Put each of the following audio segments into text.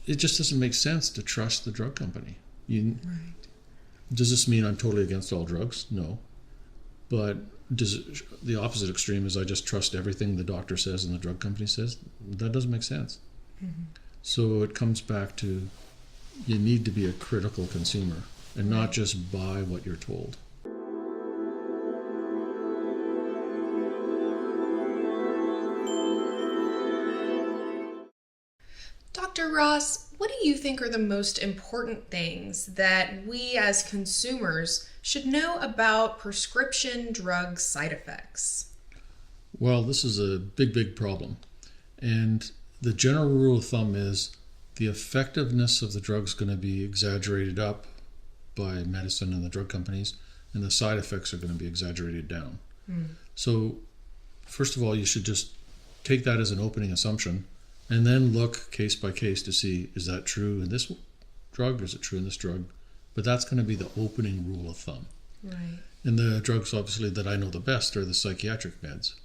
it just doesn't make sense to trust the drug company. Right. Does this mean I'm totally against all drugs? No. But the opposite extreme is I just trust everything the doctor says and the drug company says? That doesn't make sense. Mm-hmm. So it comes back to you need to be a critical consumer and not just buy what you're told. Dr. Ross, what do you think are the most important things that we as consumers should know about prescription drug side effects? Well, this is a big, big problem. And the general rule of thumb is the effectiveness of the drug is going to be exaggerated up by medicine and the drug companies, and the side effects are going to be exaggerated down. So, first of all, you should just take that as an opening assumption and then look case by case to see, is that true in this drug or is it true in this drug? But that's going to be the opening rule of thumb. Right. And the drugs, obviously, that I know the best are the psychiatric meds,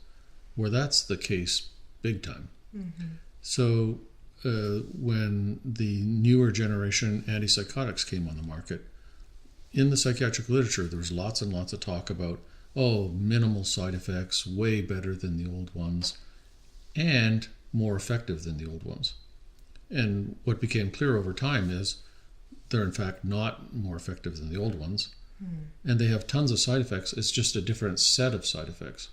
where that's the case big time. Mm-hmm. So when the newer generation antipsychotics came on the market, in the psychiatric literature, there was lots and lots of talk about, minimal side effects, way better than the old ones, and more effective than the old ones. And what became clear over time is they're in fact not more effective than the old ones, and they have tons of side effects. It's just a different set of side effects.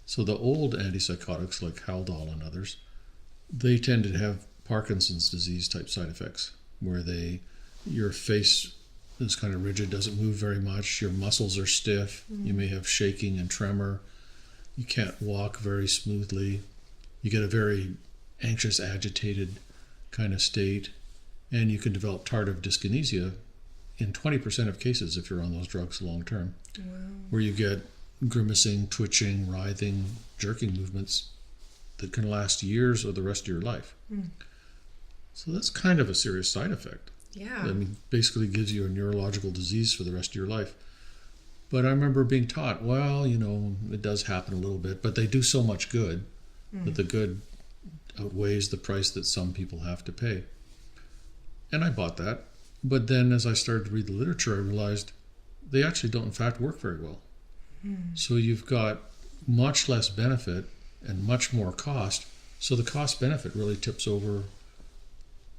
So the old antipsychotics like Haldol and others, they tended to have Parkinson's disease type side effects, where your face is kind of rigid, doesn't move very much, your muscles are stiff, you may have shaking and tremor, you can't walk very smoothly, you get a very anxious, agitated kind of state, and you can develop tardive dyskinesia in 20% of cases if you're on those drugs long term, where you get grimacing, twitching, writhing, jerking movements that can last years or the rest of your life. So that's kind of a serious side effect. Yeah. I mean, basically gives you a neurological disease for the rest of your life. But I remember being taught, it does happen a little bit, but they do so much good that the good outweighs the price that some people have to pay. And I bought that. But then as I started to read the literature, I realized they actually don't in fact work very well. So you've got much less benefit and much more cost. So the cost benefit really tips over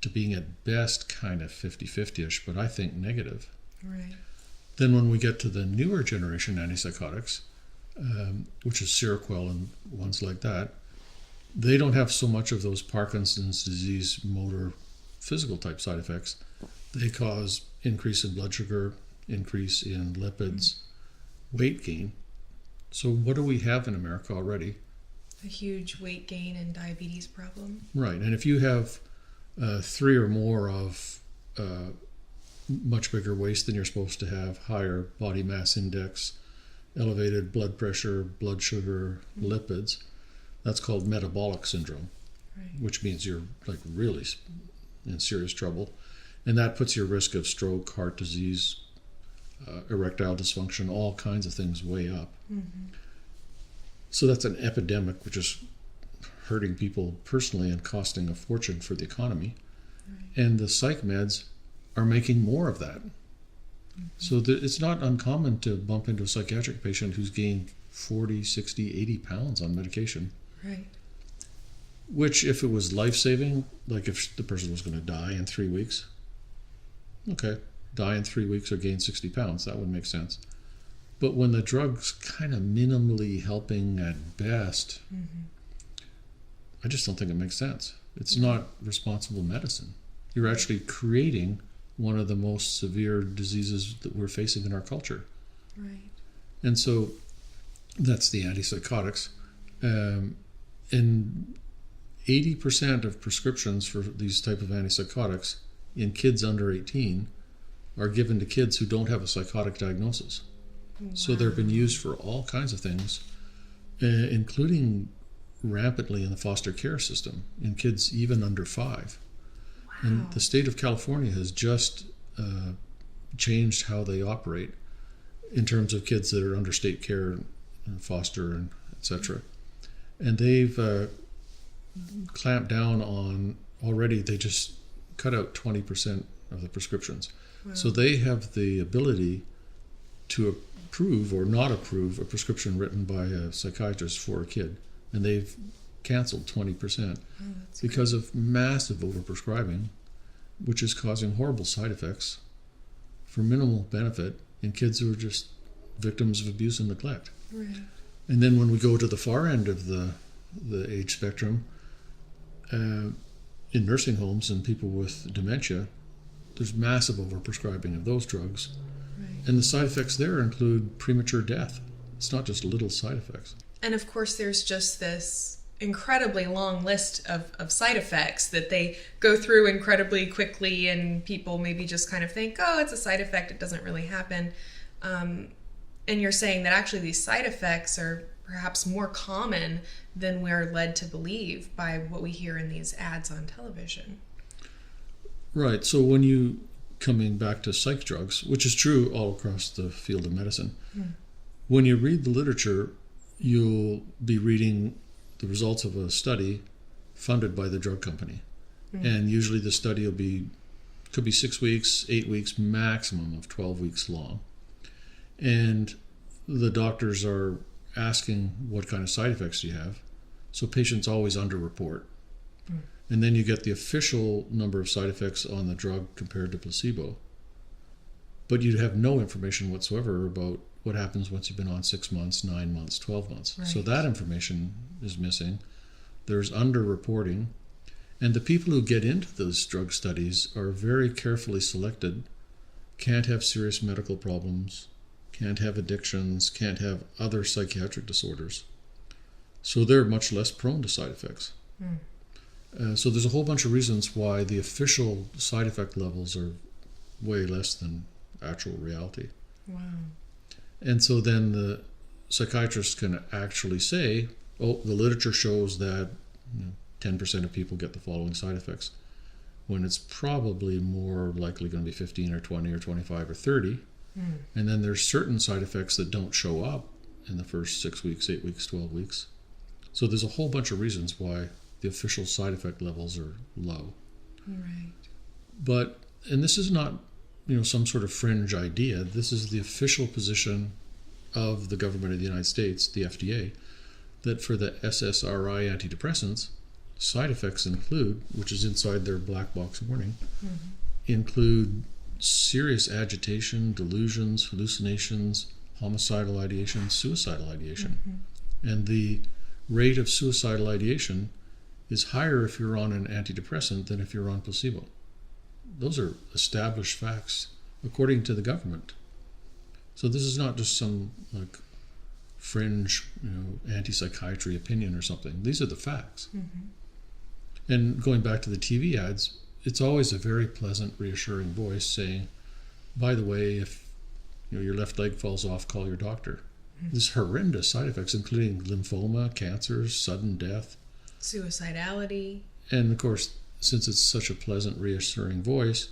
to being at best kind of 50-50-ish, but I think negative. Right. Then when we get to the newer generation antipsychotics, which is Seroquel and ones like that, they don't have so much of those Parkinson's disease motor physical type side effects. They cause increase in blood sugar, increase in lipids, weight gain. So what do we have in America already? A huge weight gain and diabetes problem. Right. And if you have 3 or more of much bigger waist than you're supposed to have, higher body mass index, elevated blood pressure, blood sugar, lipids, that's called metabolic syndrome, which means you're like really in serious trouble. And that puts your risk of stroke, heart disease, erectile dysfunction, all kinds of things way up. So that's an epidemic which is hurting people personally and costing a fortune for the economy. And the psych meds are making more of that. So it's not uncommon to bump into a psychiatric patient who's gained 40, 60, 80 pounds on medication. Right. Which, if it was life-saving, like if the person was going to die in 3 weeks, okay, die in 3 weeks or gain 60 pounds, that would make sense. But when the drug's kind of minimally helping at best, I just don't think it makes sense. It's not responsible medicine. You're actually creating one of the most severe diseases that we're facing in our culture. Right. And so that's the antipsychotics. And 80% of prescriptions for these type of antipsychotics in kids under 18 are given to kids who don't have a psychotic diagnosis. So they've been used for all kinds of things, including rampantly in the foster care system in kids even under 5. And the state of California has just changed how they operate in terms of kids that are under state care and foster and etc. And they've clamped down on already. They just cut out 20% of the prescriptions. Wow. So they have the ability to approve or not approve a prescription written by a psychiatrist for a kid. And they've canceled 20% because of massive overprescribing, which is causing horrible side effects for minimal benefit in kids who are just victims of abuse and neglect. Right. And then when we go to the far end of the age spectrum, in nursing homes and people with dementia, there's massive overprescribing of those drugs. Right. And the side effects there include premature death. It's not just little side effects. And of course, there's just this incredibly long list of side effects that they go through incredibly quickly, and people maybe just kind of think, oh, it's a side effect, it doesn't really happen. And you're saying that actually these side effects are perhaps more common than we're led to believe by what we hear in these ads on television. Right. So when you, coming back to psych drugs, which is true all across the field of medicine, when you read the literature, you'll be reading the results of a study funded by the drug company. And usually the study could be 6 weeks, 8 weeks, maximum of 12 weeks long. And the doctors are asking what kind of side effects do you have. So patients always underreport. And then you get the official number of side effects on the drug compared to placebo. But you have no information whatsoever about what happens once you've been on 6 months, 9 months, 12 months. Right. So that information is missing. There's underreporting. And the people who get into those drug studies are very carefully selected, can't have serious medical problems, can't have addictions, can't have other psychiatric disorders. So they're much less prone to side effects. So there's a whole bunch of reasons why the official side effect levels are way less than actual reality. Wow. And so then the psychiatrist can actually say, oh, the literature shows that 10% of people get the following side effects, when it's probably more likely going to be 15 or 20 or 25 or 30. And then there's certain side effects that don't show up in the first 6 weeks, 8 weeks, 12 weeks. So there's a whole bunch of reasons why the official side effect levels are low. Right. But, and this is not, some sort of fringe idea. This is the official position of the government of the United States, the FDA, that for the SSRI antidepressants, side effects include, which is inside their black box warning, include serious agitation, delusions, hallucinations, homicidal ideation, suicidal ideation. And the rate of suicidal ideation is higher if you're on an antidepressant than if you're on placebo. Those are established facts according to the government. So this is not just some fringe, anti-psychiatry opinion or something. These are the facts. And going back to the TV ads, it's always a very pleasant, reassuring voice saying, by the way, if your left leg falls off, call your doctor. There's horrendous side effects, including lymphoma, cancers, sudden death. Suicidality. And of course, since it's such a pleasant, reassuring voice,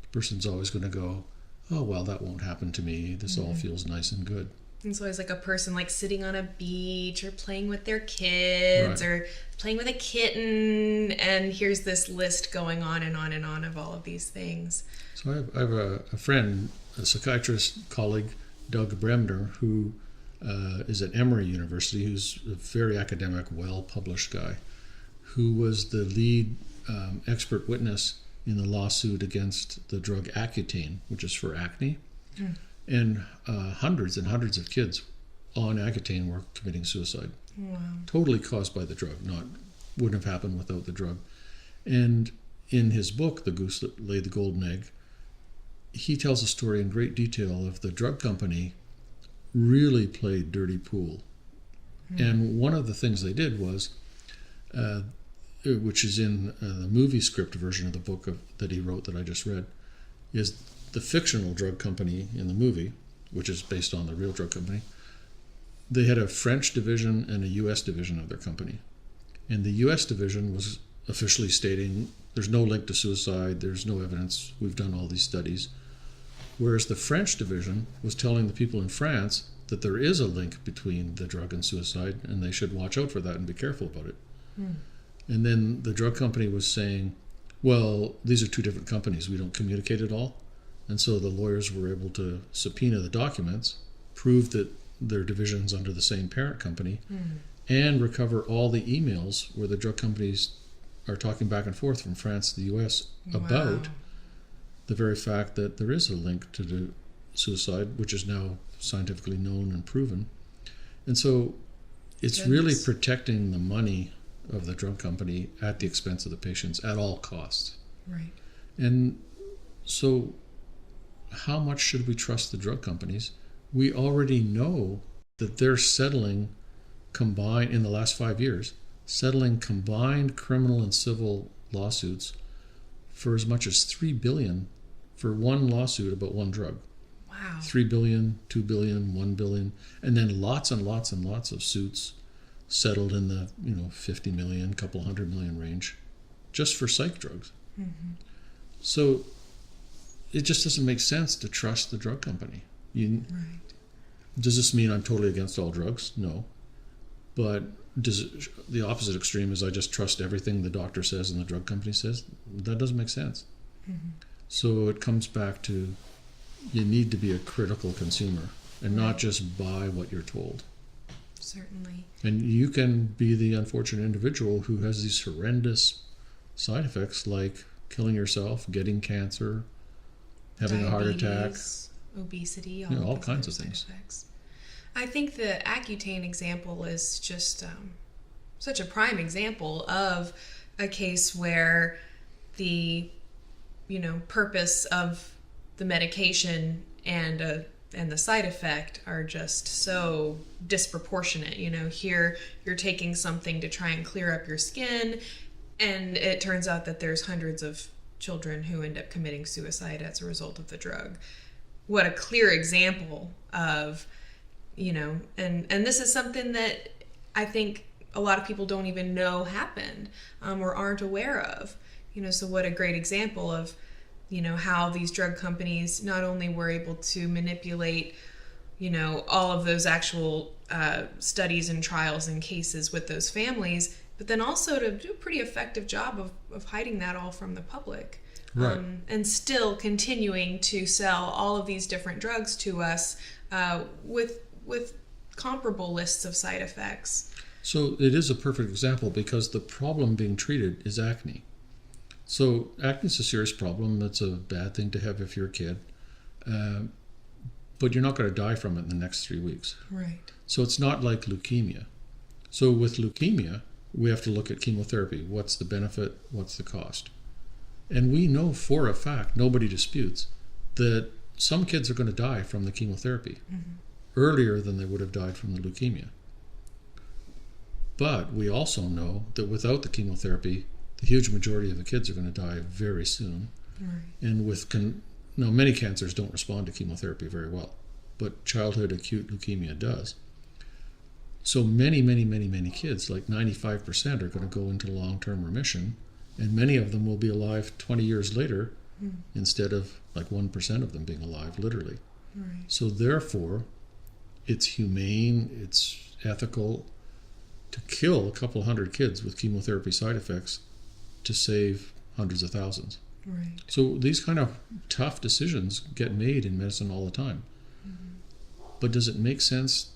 the person's always going to go, oh, well, that won't happen to me. This all feels nice and good. It's always like a person sitting on a beach or playing with their kids or playing with a kitten, and here's this list going on and on and on of all of these things. So I have a friend, a psychiatrist colleague, Doug Bremner, who is at Emory University, who's a very academic, well-published guy, who was the lead expert witness in the lawsuit against the drug Accutane, which is for acne. And hundreds and hundreds of kids on Accutane were committing suicide. Wow. Totally caused by the drug, wouldn't have happened without the drug. And in his book, The Goose That Laid the Golden Egg, he tells a story in great detail of the drug company really played dirty pool. And one of the things they did was, which is in the movie script version of the book that he wrote that I just read, is the fictional drug company in the movie, which is based on the real drug company. They had a French division and a U.S. division of their company. And the U.S. division was officially stating, there's no link to suicide, there's no evidence, we've done all these studies. Whereas the French division was telling the people in France that there is a link between the drug and suicide, and they should watch out for that and be careful about it. And then the drug company was saying, Well, these are two different companies. We don't communicate at all. And so the lawyers were able to subpoena the documents, prove that they're divisions under the same parent company, and recover all the emails where the drug companies are talking back and forth from France to the US about the very fact that there is a link to the suicide, which is now scientifically known and proven. And so it's really protecting the money of the drug company at the expense of the patients at all costs. Right. And so how much should we trust the drug companies? We already know that they're settling combined, in the last 5 years, settling combined criminal and civil lawsuits for as much as $3 billion for one lawsuit about one drug. Wow. 3 billion, 2 billion, 1 billion, and then lots and lots and lots of suits settled in the 50 million, couple hundred million range, just for psych drugs. So it just doesn't make sense to trust the drug company. Right. Does this mean I'm totally against all drugs? No. But the opposite extreme is I just trust everything the doctor says and the drug company says? That doesn't make sense. So it comes back to you need to be a critical consumer and not just buy what you're told. Certainly. And you can be the unfortunate individual who has these horrendous side effects like killing yourself, getting cancer, having a heart attack, obesity, all kinds of things. Effects. I think the Accutane example is just such a prime example of a case where the purpose of the medication and the side effect are just so disproportionate. Here you're taking something to try and clear up your skin, and it turns out that there's hundreds of children who end up committing suicide as a result of the drug. What a clear example of, and this is something that I think a lot of people don't even know happened or aren't aware of. So what a great example of, how these drug companies not only were able to manipulate, all of those actual studies and trials and cases with those families, but then also to do a pretty effective job of hiding that all from the public. Right. And still continuing to sell all of these different drugs to us with comparable lists of side effects. So it is a perfect example because the problem being treated is acne. So acne is a serious problem. That's a bad thing to have if you're a kid. But you're not going to die from it in the next 3 weeks. Right. So it's not like leukemia. So with leukemia, we have to look at chemotherapy. What's the benefit? What's the cost? And we know for a fact, nobody disputes, that some kids are going to die from the chemotherapy earlier than they would have died from the leukemia. But we also know that without the chemotherapy, the huge majority of the kids are going to die very soon. Right. And many cancers don't respond to chemotherapy very well, but childhood acute leukemia does. So many, many, many, many kids, like 95%, are going to go into long-term remission, and many of them will be alive 20 years later instead of like 1% of them being alive, literally. Right. So therefore, it's humane, it's ethical to kill a couple hundred kids with chemotherapy side effects to save hundreds of thousands. Right. So these kind of tough decisions get made in medicine all the time. But does it make sense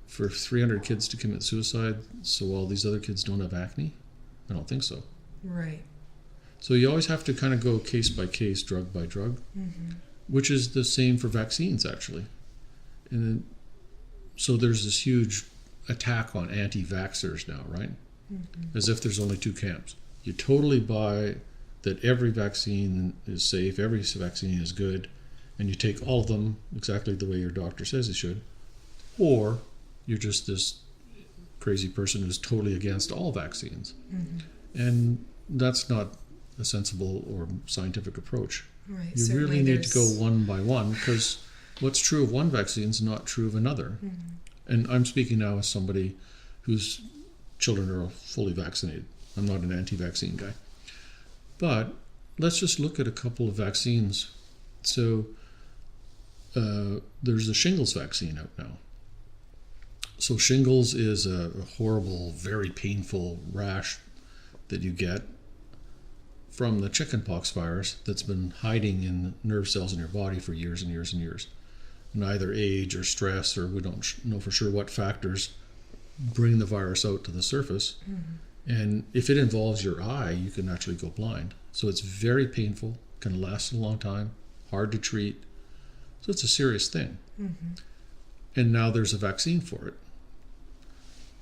for 300 kids to commit suicide so all these other kids don't have acne? I don't think so. Right. So you always have to kind of go case by case, drug by drug, which is the same for vaccines, actually. And then, so there's this huge attack on anti-vaxxers now, right? As if there's only two camps. You totally buy that every vaccine is safe, every vaccine is good, and you take all of them exactly the way your doctor says you should, or you're just this crazy person who's totally against all vaccines. And that's not a sensible or scientific approach. Right. You Certainly really need to go one by one, because what's true of one vaccine is not true of another. And I'm speaking now as somebody whose children are fully vaccinated. I'm not an anti-vaccine guy. But let's just look at a couple of vaccines. So there's a shingles vaccine out now. So shingles is a horrible, very painful rash that you get. from the chickenpox virus that's been hiding in nerve cells in your body for years and years and years. And either age or stress, or we don't know for sure what factors bring the virus out to the surface. And if it involves your eye, you can actually go blind. So it's very painful, can last a long time, hard to treat. So it's a serious thing. And now there's a vaccine for it.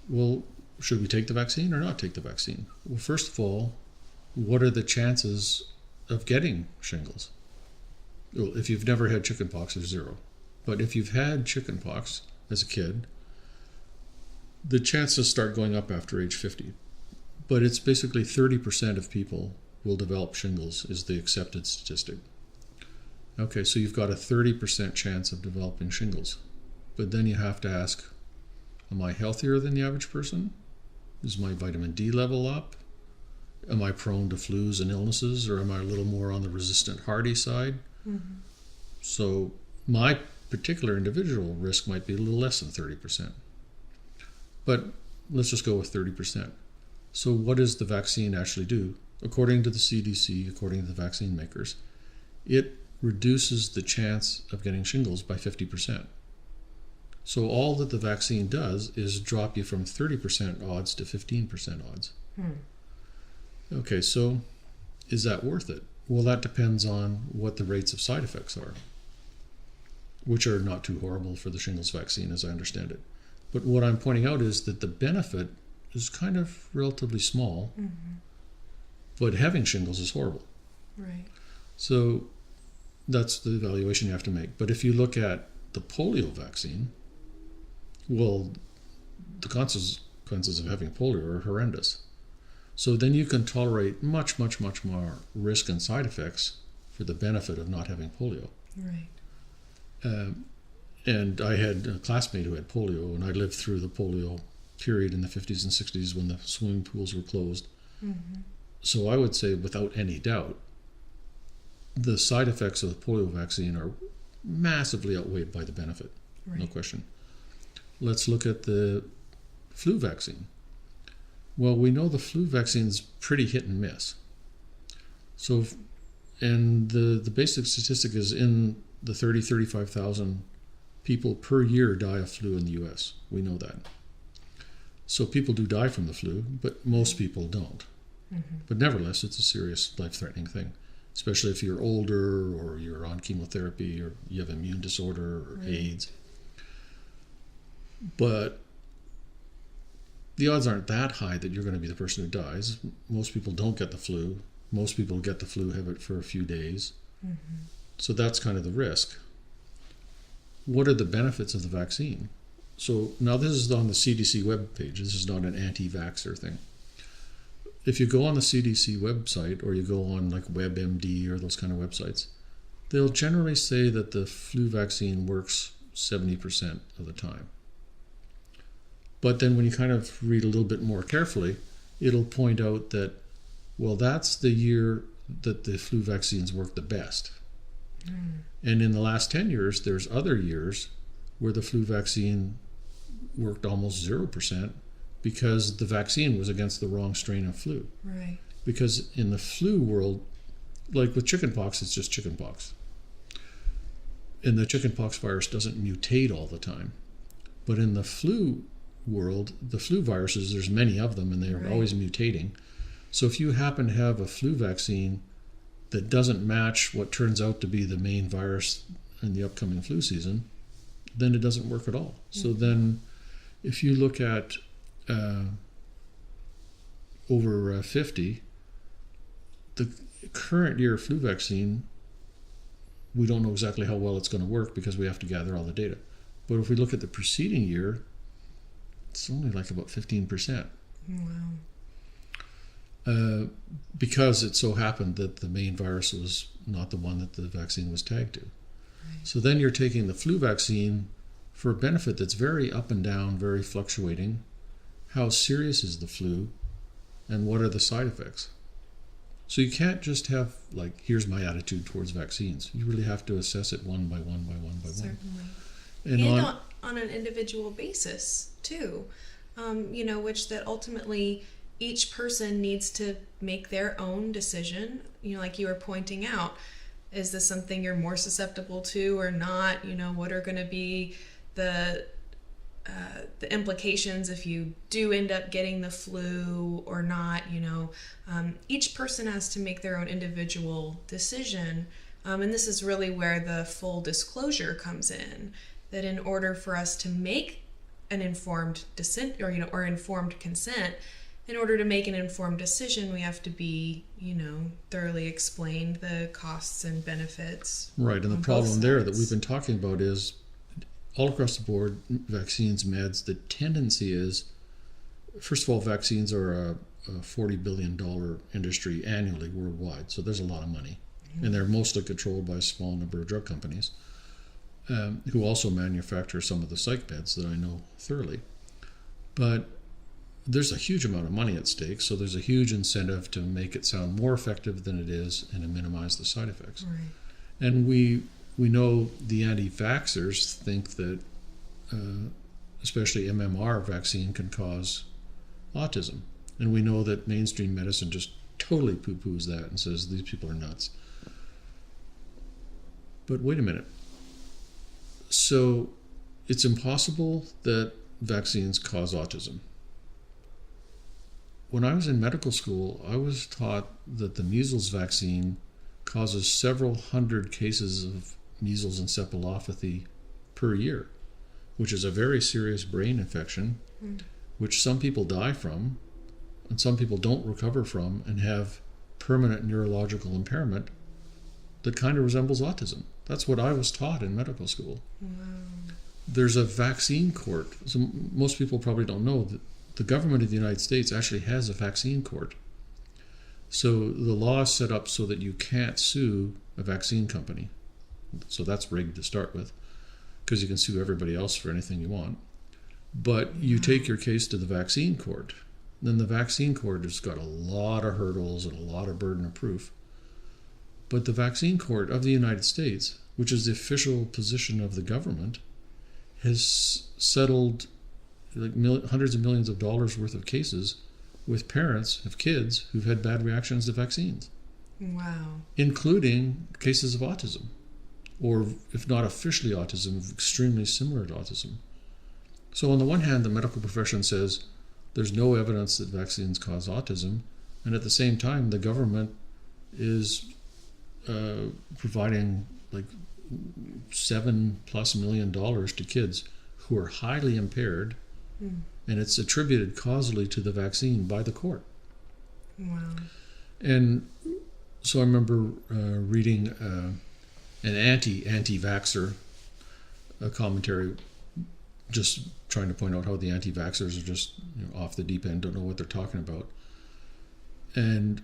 Well, should we take the vaccine or not take the vaccine? Well, first of all, what are the chances of getting shingles? Well, if you've never had chickenpox, there's 0. But if you've had chickenpox as a kid, the chances start going up after age 50. But it's basically 30% of people will develop shingles is the accepted statistic. Okay, so you've got a 30% chance of developing shingles. But then you have to ask, am I healthier than the average person? Is my vitamin D level up? Am I prone to flus and illnesses, or am I a little more on the resistant hardy side? So my particular individual risk might be a little less than 30%. But let's just go with 30%. So what does the vaccine actually do? According to the CDC, according to the vaccine makers, it reduces the chance of getting shingles by 50%. So all that the vaccine does is drop you from 30% odds to 15% odds. Okay, so is that worth it? Well, that depends on what the rates of side effects are, which are not too horrible for the shingles vaccine, as I understand it. But what I'm pointing out is that the benefit is kind of relatively small, but having shingles is horrible. Right. So that's the evaluation you have to make. But if you look at the polio vaccine, well, the consequences of having polio are horrendous. So then you can tolerate much, much, much more risk and side effects for the benefit of not having polio. Right. And I had a classmate who had polio, and I lived through the polio period in the 50s and 60s when the swimming pools were closed. So I would say, without any doubt, the side effects of the polio vaccine are massively outweighed by the benefit. Right. No question. Let's look at the flu vaccine. Well, we know the flu vaccine is pretty hit and miss. So, and the basic statistic is in the 35,000 people per year die of flu in the US. We know that. So people do die from the flu, but most people don't. But nevertheless, it's a serious life-threatening thing, especially if you're older or you're on chemotherapy or you have immune disorder or AIDS. But the odds aren't that high that you're going to be the person who dies. Most people don't get the flu. Most people get the flu, have it for a few days. So that's kind of the risk. What are the benefits of the vaccine? So now this is on the CDC webpage. This is not an anti-vaxxer thing. If you go on the CDC website, or you go on like WebMD or those kind of websites, they'll generally say that the flu vaccine works 70% of the time. But then when you kind of read a little bit more carefully, it'll point out that, well, that's the year that the flu vaccines work the best. And in the last 10 years, there's other years where the flu vaccine worked almost 0% because the vaccine was against the wrong strain of flu. Right. Because in the flu world, like with chickenpox, it's just chickenpox. And the chickenpox virus doesn't mutate all the time. But in the flu world, the flu viruses, there's many of them, and they're always mutating. So if you happen to have a flu vaccine that doesn't match what turns out to be the main virus in the upcoming flu season, then it doesn't work at all. So then if you look at over 50, the current year flu vaccine, we don't know exactly how well it's going to work because we have to gather all the data. But if we look at the preceding year, it's only like about 15%. Wow. Because it so happened that the main virus was not the one that the vaccine was tagged to. Right. So then you're taking the flu vaccine for a benefit that's very up and down, very fluctuating. How serious is the flu, and what are the side effects? So you can't just have, like, here's my attitude towards vaccines. You really have to assess it one by one by one by one. Certainly. And on an individual basis, too. Which that ultimately each person needs to make their own decision. Like you were pointing out, is this something you're more susceptible to or not? What are going to be the implications if you do end up getting the flu or not? Each person has to make their own individual decision. And this is really where the full disclosure comes in, that in order for us to make an informed dissent or informed consent, in order to make an informed decision, we have to be, thoroughly explained the costs and benefits. Right, and the problem there that we've been talking about is all across the board, vaccines, meds, the tendency is, first of all, vaccines are a $40 billion industry annually worldwide, so there's a lot of money. And they're mostly controlled by a small number of drug companies who also manufacture some of the psych meds that I know thoroughly. But there's a huge amount of money at stake, so there's a huge incentive to make it sound more effective than it is and to minimize the side effects. Right. And we know the anti-vaxxers think that especially MMR vaccine can cause autism. And we know that mainstream medicine just totally poo-poos that and says these people are nuts. But wait a minute. So it's impossible that vaccines cause autism. When I was in medical school, I was taught that the measles vaccine causes several hundred cases of measles encephalopathy per year, which is a very serious brain infection, which some people die from, and some people don't recover from and have permanent neurological impairment that kind of resembles autism. That's what I was taught in medical school. Wow. There's a vaccine court. So most people probably don't know that the government of the United States actually has a vaccine court. So the law is set up so that you can't sue a vaccine company. So that's rigged to start with, because you can sue everybody else for anything you want. But you take your case to the vaccine court. Then the vaccine court has got a lot of hurdles and a lot of burden of proof. But the vaccine court of the United States, which is the official position of the government, has settled hundreds of millions of dollars worth of cases with parents of kids who've had bad reactions to vaccines. Wow. Including cases of autism, or if not officially autism, extremely similar to autism. So on the one hand, the medical profession says there's no evidence that vaccines cause autism, and at the same time, the government is providing like $7+ million to kids who are highly impaired, and it's attributed causally to the vaccine by the court. Wow. And so I remember reading an anti-vaxxer commentary, just trying to point out how the anti-vaxxers are just off the deep end, don't know what they're talking about. And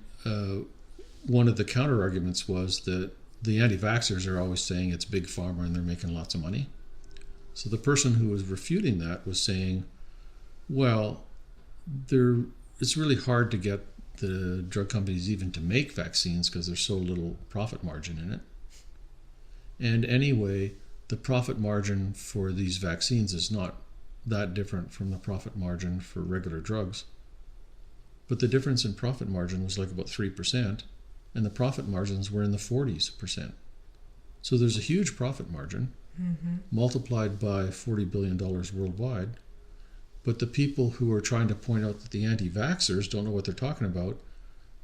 one of the counter arguments was that the anti-vaxxers are always saying it's big pharma and they're making lots of money. So the person who was refuting that was saying, well, it's really hard to get the drug companies even to make vaccines because there's so little profit margin in it. And anyway, the profit margin for these vaccines is not that different from the profit margin for regular drugs. But the difference in profit margin was like about 3%, and the profit margins were in the 40%. So there's a huge profit margin, multiplied by $40 billion worldwide. But the people who are trying to point out that the anti-vaxxers don't know what they're talking about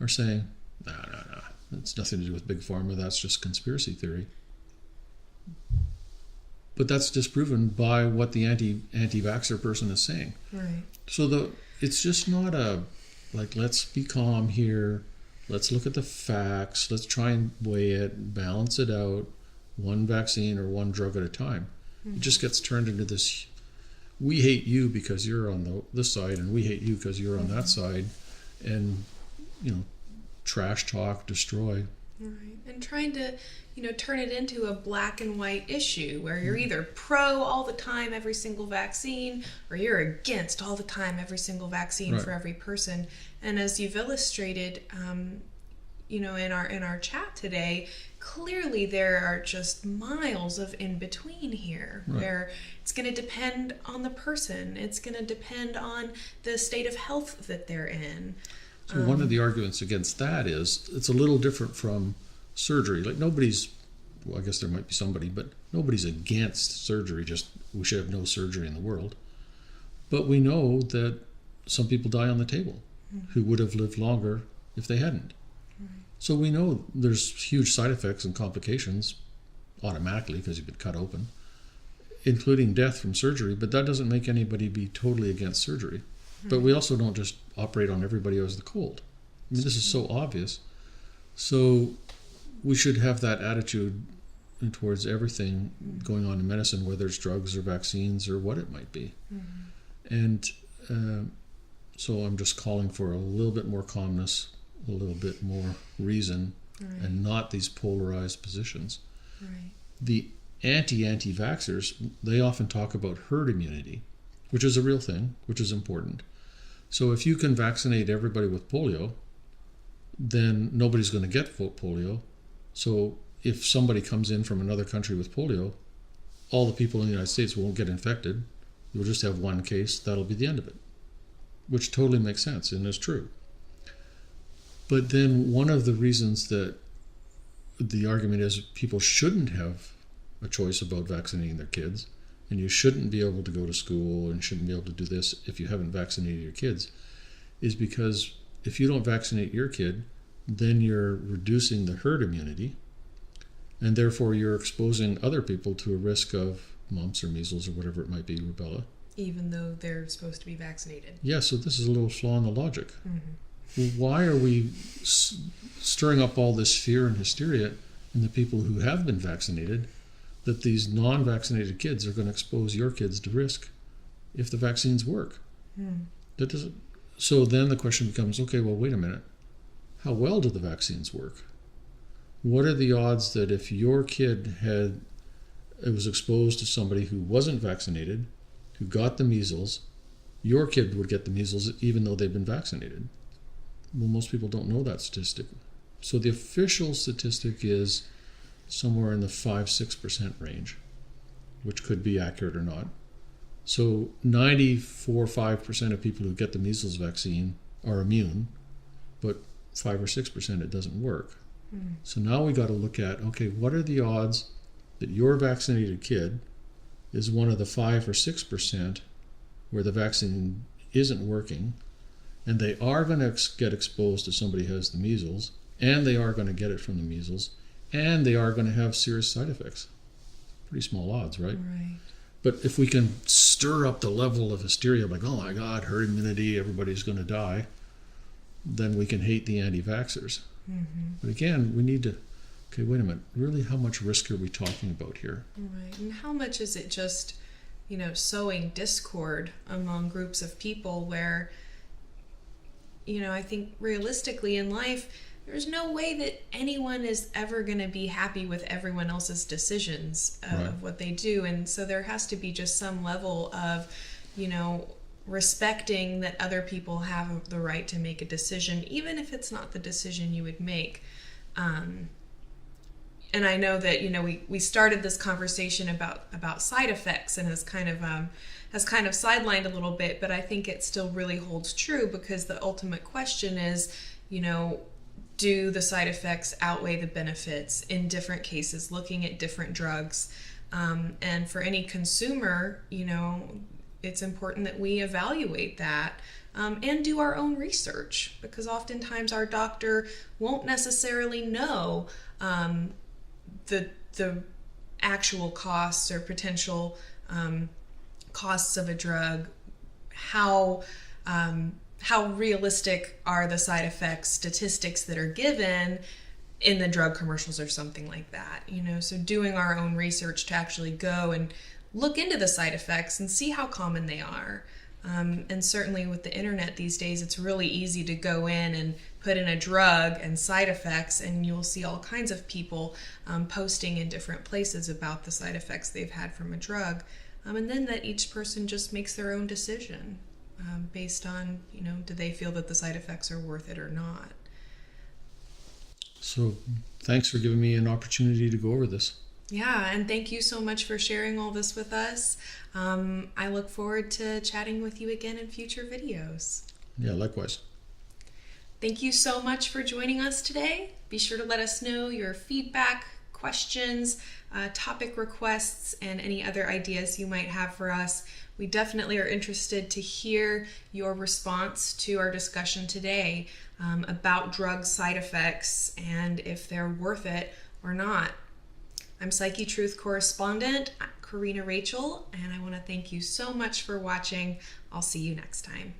are saying, no, it's nothing to do with big pharma, that's just conspiracy theory. But that's disproven by what the anti-vaxxer person is saying. Right. So it's just not let's be calm here, let's look at the facts, let's try and weigh it, balance it out, one vaccine or one drug at a time. It just gets turned into this, we hate you because you're on this side, and we hate you because you're on that side, and trash talk, destroy. Right. And trying to turn it into a black and white issue where you're either pro all the time every single vaccine, or you're against all the time every single vaccine. Right. For every person. And as you've illustrated in our chat today, clearly there are just miles of in between here, Right. where it's going to depend on the person. It's going to depend on the state of health that they're in. So one of the arguments against that is it's a little different from surgery. Like nobody's, well, I guess there might be somebody, but nobody's against surgery. Just we should have no surgery in the world. But we know that some people die on the table who would have lived longer if they hadn't. So we know there's huge side effects and complications automatically because you've been cut open, including death from surgery, but that doesn't make anybody be totally against surgery. But we also don't just operate on everybody as the cold. I mean, this is so obvious. So we should have that attitude towards everything going on in medicine, whether it's drugs or vaccines or what it might be. And so I'm just calling for a little bit more calmness, a little bit more reason, and not these polarized positions. Right. The anti-vaxxers, they often talk about herd immunity, which is a real thing, which is important. So if you can vaccinate everybody with polio, then nobody's going to get polio. So if somebody comes in from another country with polio, all the people in the United States won't get infected. You'll just have one case. That'll be the end of it, which totally makes sense and is true. But then one of the reasons that the argument is people shouldn't have a choice about vaccinating their kids, and you shouldn't be able to go to school and shouldn't be able to do this if you haven't vaccinated your kids, is because if you don't vaccinate your kid, then you're reducing the herd immunity, and therefore you're exposing other people to a risk of mumps or measles or whatever it might be, rubella. Even though they're supposed to be vaccinated. Yeah, so this is a little flaw in the logic. Well, why are we stirring up all this fear and hysteria in the people who have been vaccinated that these non-vaccinated kids are going to expose your kids to risk if the vaccines work? That doesn't. So then the question becomes, okay, well, wait a minute. How well do the vaccines work? What are the odds that if your kid was exposed to somebody who wasn't vaccinated, who got the measles, your kid would get the measles even though they've been vaccinated? Well, most people don't know that statistic. So the official statistic is somewhere in the 5-6% range, which could be accurate or not. So 94-5% of people who get the measles vaccine are immune, but 5 or 6% it doesn't work. So now we got to look at, okay, what are the odds that your vaccinated kid is one of the 5 or 6% where the vaccine isn't working, and they are going to get exposed to somebody who has the measles, and they are going to get it from the measles, and they are going to have serious side effects. Pretty small odds, right? Right. But if we can stir up the level of hysteria, like, oh my God, herd immunity, everybody's going to die, then we can hate the anti-vaxxers. But again, we need to, okay, wait a minute, really how much risk are we talking about here? Right. And how much is it just, sowing discord among groups of people where, I think realistically in life, there's no way that anyone is ever going to be happy with everyone else's decisions of what they do. And so there has to be just some level of, respecting that other people have the right to make a decision, even if it's not the decision you would make. And I know that, we started this conversation about side effects and has kind of sidelined a little bit, but I think it still really holds true because the ultimate question is, do the side effects outweigh the benefits in different cases, looking at different drugs? And for any consumer, it's important that we evaluate that and do our own research, because oftentimes our doctor won't necessarily know the actual costs or potential costs of a drug. How realistic are the side effects statistics that are given in the drug commercials or something like that, so doing our own research to actually go and look into the side effects and see how common they are. And certainly with the internet these days, it's really easy to go in and put in a drug and side effects, and you'll see all kinds of people posting in different places about the side effects they've had from a drug. And then that each person just makes their own decision based on, do they feel that the side effects are worth it or not? So thanks for giving me an opportunity to go over this. Yeah, and thank you so much for sharing all this with us. I look forward to chatting with you again in future videos. Yeah, likewise. Thank you so much for joining us today. Be sure to let us know your feedback, questions, topic requests, and any other ideas you might have for us. We definitely are interested to hear your response to our discussion today about drug side effects and if they're worth it or not. I'm Psychiatrist correspondent Karina Rachel, and I want to thank you so much for watching. I'll see you next time.